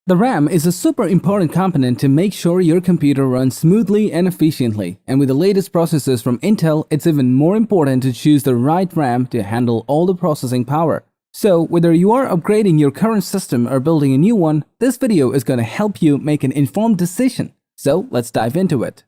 The RAM is a super important component to make sure your computer runs smoothly and efficiently, and with the latest processors from Intel, it's even more important to choose the right RAM to handle all the processing power. So, whether you are upgrading your current system or building a new one, this video is going to help you make an informed decision. So, let's dive into it.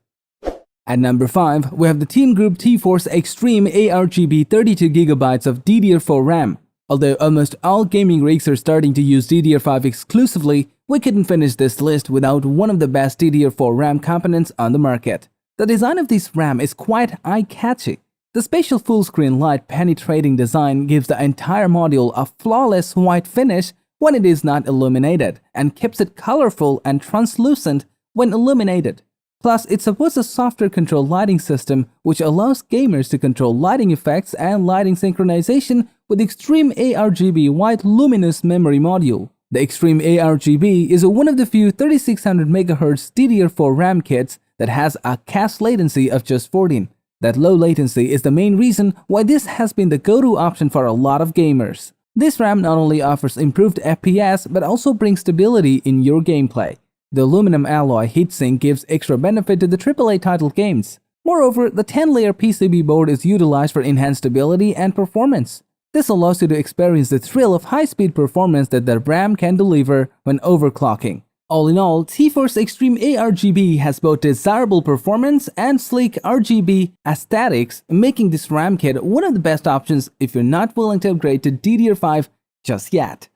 At number 5, we have the TEAMGROUP T-Force Xtreem ARGB 32GB of DDR4 RAM. Although almost all gaming rigs are starting to use DDR5 exclusively, we couldn't finish this list without one of the best DDR4 RAM components on the market. The design of this RAM is quite eye-catchy. The spatial full-screen light-penetrating design gives the entire module a flawless white finish when it is not illuminated, and keeps it colorful and translucent when illuminated. Plus, it supports a software-controlled lighting system which allows gamers to control lighting effects and lighting synchronization with Xtreem ARGB white luminous memory module. The Xtreem ARGB is one of the few 3600MHz DDR4 RAM kits that has a cache latency of just 14. That low latency is the main reason why this has been the go-to option for a lot of gamers. This RAM not only offers improved FPS but also brings stability in your gameplay. The aluminum alloy heatsink gives extra benefit to the AAA title games. Moreover, the 10-layer PCB board is utilized for enhanced stability and performance. This allows you to experience the thrill of high-speed performance that the RAM can deliver when overclocking. All in all, T-Force Xtreem ARGB has both desirable performance and sleek RGB aesthetics, making this RAM kit one of the best options if you're not willing to upgrade to DDR5 just yet.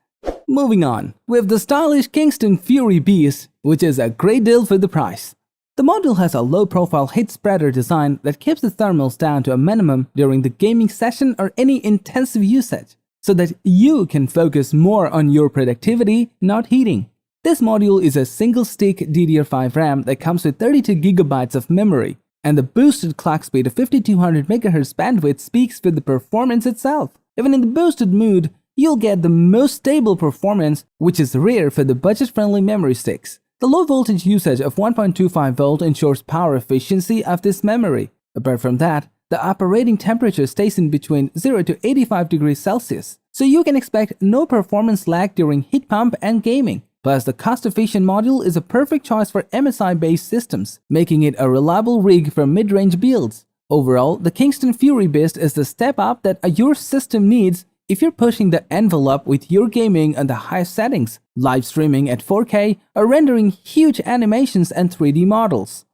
Moving on, we have the stylish Kingston Fury Beast, which is a great deal for the price. The module has a low-profile heat spreader design that keeps the thermals down to a minimum during the gaming session or any intensive usage, so that you can focus more on your productivity, not heating. This module is a single-stick DDR5 RAM that comes with 32GB of memory, and the boosted clock speed of 5200MHz bandwidth speaks for the performance itself. Even in the boosted mood, you'll get the most stable performance, which is rare for the budget-friendly memory sticks. The low voltage usage of 1.25V ensures power efficiency of this memory. Apart from that, the operating temperature stays in between 0 to 85 degrees Celsius, so you can expect no performance lag during heat pump and gaming. Plus, the cost-efficient module is a perfect choice for MSI-based systems, making it a reliable rig for mid-range builds. Overall, the Kingston Fury Beast is the step up that your system needs if you're pushing the envelope with your gaming on the highest settings, live streaming at 4K, or rendering huge animations and 3D models.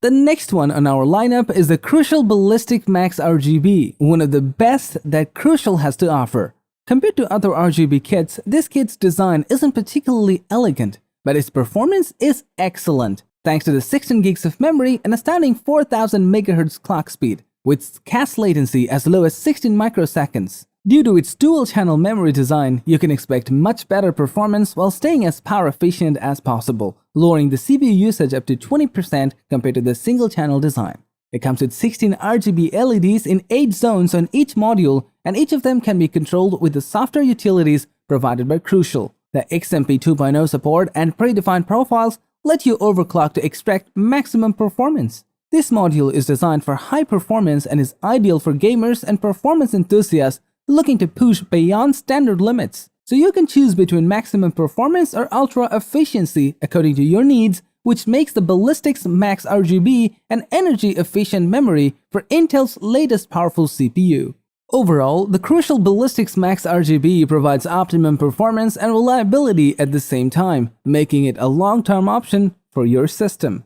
The next one on our lineup is the Crucial Ballistix Max RGB, one of the best that Crucial has to offer. Compared to other RGB kits, this kit's design isn't particularly elegant, but its performance is excellent, thanks to the 16 gigs of memory and astounding 4000 MHz clock speed, with cache latency as low as 16 microseconds. Due to its dual-channel memory design, you can expect much better performance while staying as power-efficient as possible, lowering the CPU usage up to 20% compared to the single-channel design. It comes with 16 RGB LEDs in 8 zones on each module, and each of them can be controlled with the software utilities provided by Crucial. The XMP 2.0 support and predefined profiles let you overclock to extract maximum performance. This module is designed for high performance and is ideal for gamers and performance enthusiasts looking to push beyond standard limits. So you can choose between maximum performance or ultra efficiency according to your needs, which makes the Ballistix Max RGB an energy-efficient memory for Intel's latest powerful CPU. Overall, the Crucial Ballistix Max RGB provides optimum performance and reliability at the same time, making it a long-term option for your system.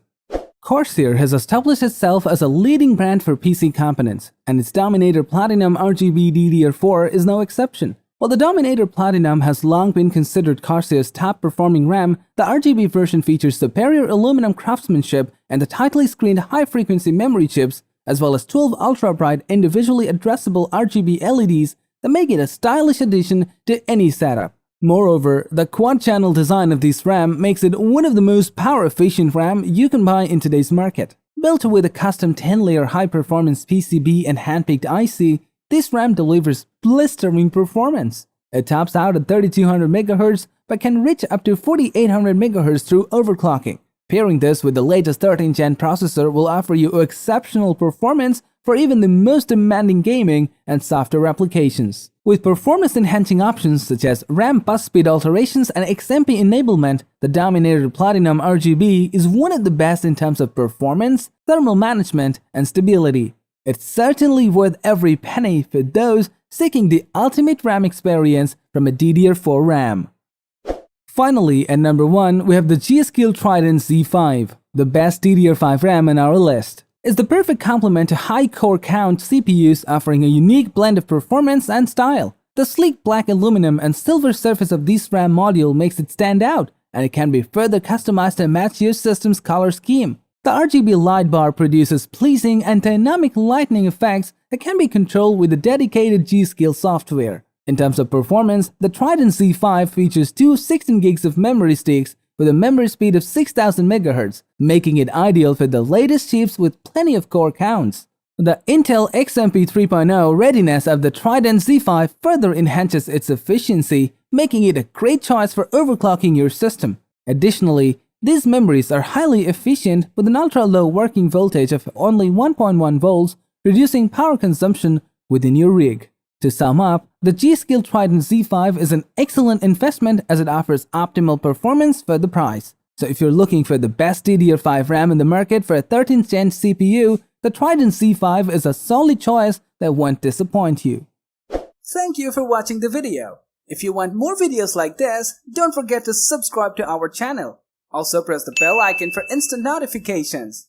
Corsair has established itself as a leading brand for PC components, and its Dominator Platinum RGB DDR4 is no exception. While the Dominator Platinum has long been considered Corsair's top-performing RAM, the RGB version features superior aluminum craftsmanship and the tightly screened high-frequency memory chips, as well as 12 ultra-bright individually addressable RGB LEDs that make it a stylish addition to any setup. Moreover, the quad-channel design of this RAM makes it one of the most power-efficient RAM you can buy in today's market. Built with a custom 10-layer high-performance PCB and hand-picked IC, this RAM delivers blistering performance. It tops out at 3200 MHz but can reach up to 4800 MHz through overclocking. Pairing this with the latest 13th gen processor will offer you exceptional performance for even the most demanding gaming and software applications. With performance-enhancing options such as RAM bus speed alterations and XMP enablement, the Dominator Platinum RGB is one of the best in terms of performance, thermal management, and stability. It's certainly worth every penny for those seeking the ultimate RAM experience from a DDR4 RAM. Finally, at number 1, we have the Skill Trident Z5, the best DDR5 RAM on our list. It's the perfect complement to high core count CPUs, offering a unique blend of performance and style. The sleek black aluminum and silver surface of this RAM module makes it stand out, and it can be further customized to match your system's color scheme. The RGB light bar produces pleasing and dynamic lighting effects that can be controlled with the dedicated G-Skill software. In terms of performance, the Trident Z5 features two 16 gigs of memory sticks with a memory speed of 6000 MHz, making it ideal for the latest chips with plenty of core counts. The Intel XMP 3.0 readiness of the Trident Z5 further enhances its efficiency, making it a great choice for overclocking your system. Additionally, these memories are highly efficient with an ultra-low working voltage of only 1.1 volts, reducing power consumption within your rig. To sum up, the Skill Trident Z5 is an excellent investment as it offers optimal performance for the price. So if you're looking for the best DDR5 RAM in the market for a 13th gen CPU, the Trident Z5 is a solid choice that won't disappoint you. Thank you for watching the video. If you want more videos like this, don't forget to subscribe to our channel. Also press the bell icon for instant notifications.